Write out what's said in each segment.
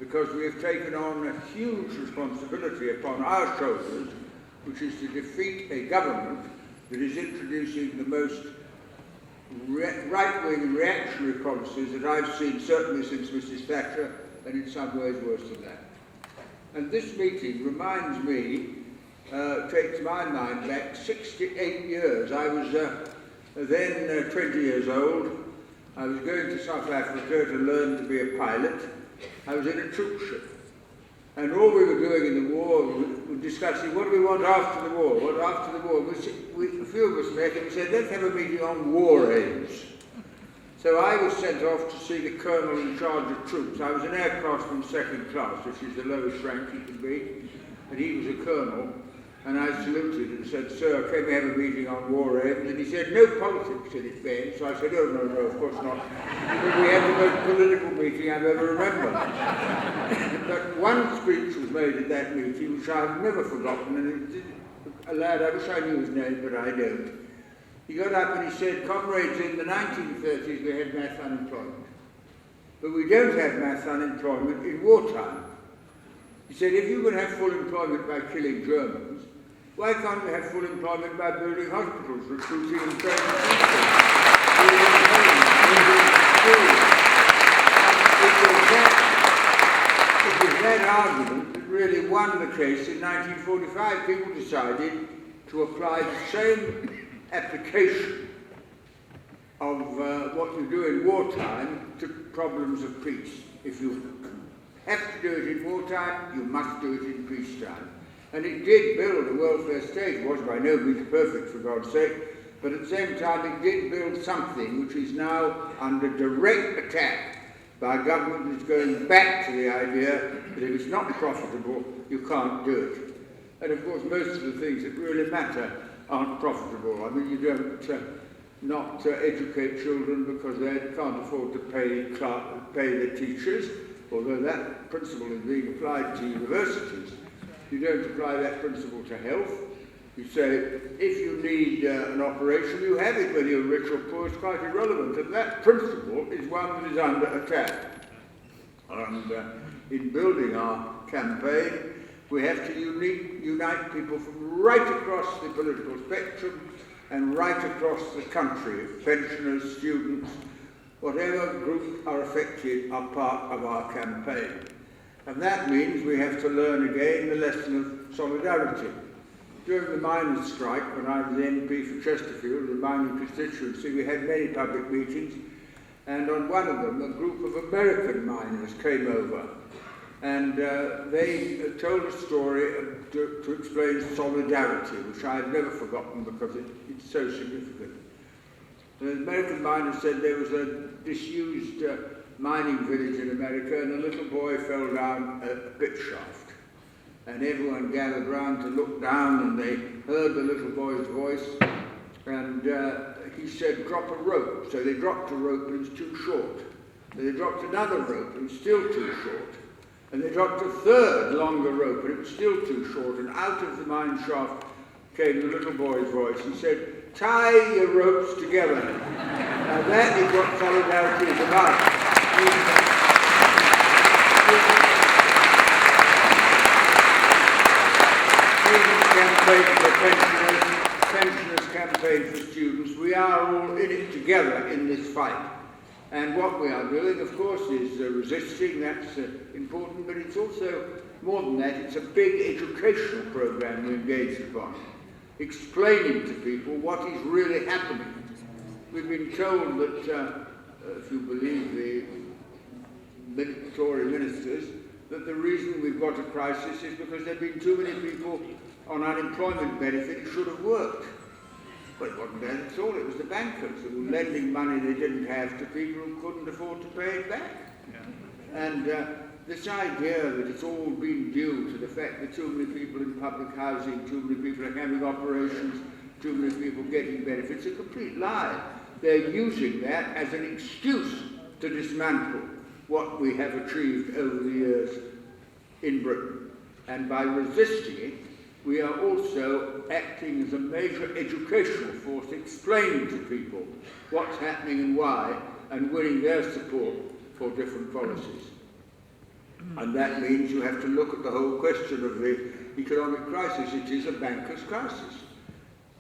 because we have taken on a huge responsibility upon our shoulders, which is to defeat a government that is introducing the most right-wing reactionary policies that I've seen, certainly since Mrs. Thatcher, and in some ways worse than that. And this meeting reminds me, takes my mind back 68 years. I was then 20 years old. I was going to South Africa to learn to be a pilot. I was in a troop ship. And all we were doing in the war, we were discussing what do we want after the war, what after the war. A few of us met and we said, let's have a meeting on war aims. So I was sent off to see the colonel in charge of troops. I was an aircraftsman second class, which is the lowest rank you can be, and he was a colonel. And I saluted and said, sir, can we have a meeting on war aims? And he said, no politics in it, Ben. So I said, oh, no, of course not. But we had the most political meeting I've ever remembered. But one speech was made at that meeting, which I've never forgotten, and a lad, I wish I knew his name, but I don't. He got up and he said, comrades, in the 1930s we had mass unemployment. But we don't have mass unemployment in wartime. He said, if you can have full employment by killing Germans, why can't we have full employment by building hospitals, recruiting and training people, building homes, building schools? It was that argument that really won the case in 1945. People decided to apply the same application of what you do in wartime to problems of peace. If you have to do it in wartime, you must do it in peacetime. And it did build a welfare state. It was by no means perfect, for God's sake, but at the same time it did build something which is now under direct attack by a government that's going back to the idea that if it's not profitable, you can't do it. And of course most of the things that really matter aren't profitable. I mean, you don't not educate children because they can't afford to pay the teachers, although that principle is being applied to universities. You don't apply that principle to health. You say, if you need an operation, you have it, whether you're rich or poor, it's quite irrelevant. And that principle is one that is under attack. And in building our campaign, we have to unite people from right across the political spectrum and right across the country. Pensioners, students, whatever group are affected are part of our campaign. And that means we have to learn again the lesson of solidarity. During the miners' strike, when I was the MP for Chesterfield, the mining constituency, we had many public meetings, and on one of them, a group of American miners came over, and they told a story to explain solidarity, which I have never forgotten because it's so significant. The American miners said there was a disused mining village in America, and a little boy fell down a pit shaft. And everyone gathered round to look down, and they heard the little boy's voice, and he said, drop a rope. So they dropped a rope, and it was too short. And they dropped another rope, and it was still too short. And they dropped a third longer rope, and it was still too short. And out of the mine shaft came the little boy's voice. He said, tie your ropes together. Now that is what solidarity is about. Campaign for pensioners, campaign for students. We are all in it together in this fight. And what we are doing, of course, is resisting. That's important, but it's also more than that. It's a big educational program we engage upon, explaining to people what is really happening. We've been told that, if you believe the Tory ministers, that the reason we've got a crisis is because there have been too many people on unemployment benefit who should have worked. But it wasn't that at all. It was the bankers who were lending money they didn't have to people who couldn't afford to pay it back. Yeah. And this idea that it's all been due to the fact that too many people in public housing, too many people are having operations, too many people getting benefits, is a complete lie. They're using that as an excuse to dismantle what we have achieved over the years in Britain. And by resisting it, we are also acting as a major educational force, explaining to people what's happening and why, and winning their support for different policies. And that means you have to look at the whole question of the economic crisis. It is a banker's crisis.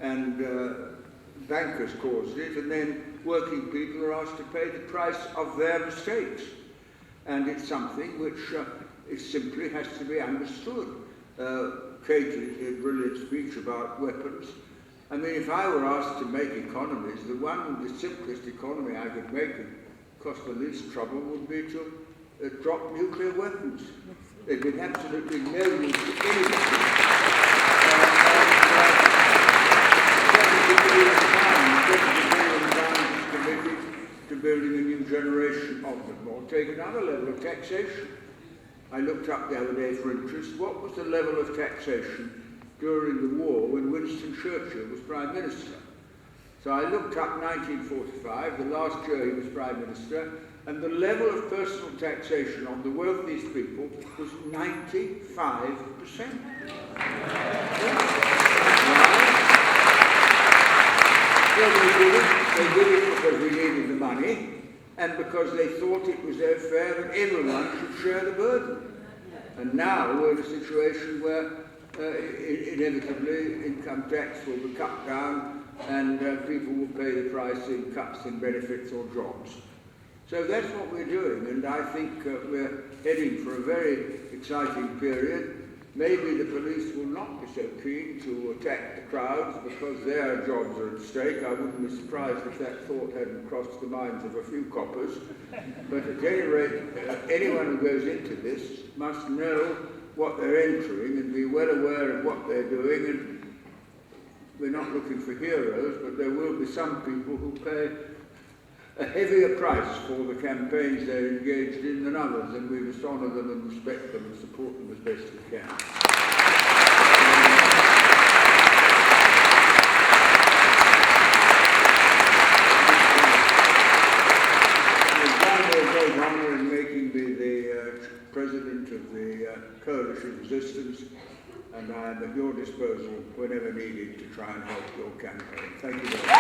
And bankers caused it, and then working people are asked to pay the price of their mistakes. And it's something which it simply has to be understood. Kate, a brilliant speech about weapons. I mean, if I were asked to make economies, the simplest economy I could make and cost the least trouble would be to drop nuclear weapons. There'd be absolutely no use to anybody. £70 billion is committed to building a new generation of them. Or take another level of taxation. I looked up the other day for interest, what was the level of taxation during the war when Winston Churchill was Prime Minister? So I looked up 1945, the last year he was Prime Minister, and the level of personal taxation on the wealthiest people was 95%. Well, they did it because we needed the money, and because they thought it was fair that everyone should share the burden. And now we're in a situation where inevitably income tax will be cut down and people will pay the price in cuts in benefits or jobs. So that's what we're doing, and I think we're heading for a very exciting period. Maybe the police will not be so keen to attack the crowds because their jobs are at stake. I wouldn't be surprised if that thought hadn't crossed the minds of a few coppers. But at any rate, anyone who goes into this must know what they're entering and be well aware of what they're doing. And we're not looking for heroes, but there will be some people who pay a heavier price for the campaigns they're engaged in than others, and we must honour them and respect them and support them as best we can. It's done me a great honour in making me the president of the Coalition Resistance, and I am at your disposal whenever needed to try and help your campaign. Thank you very much.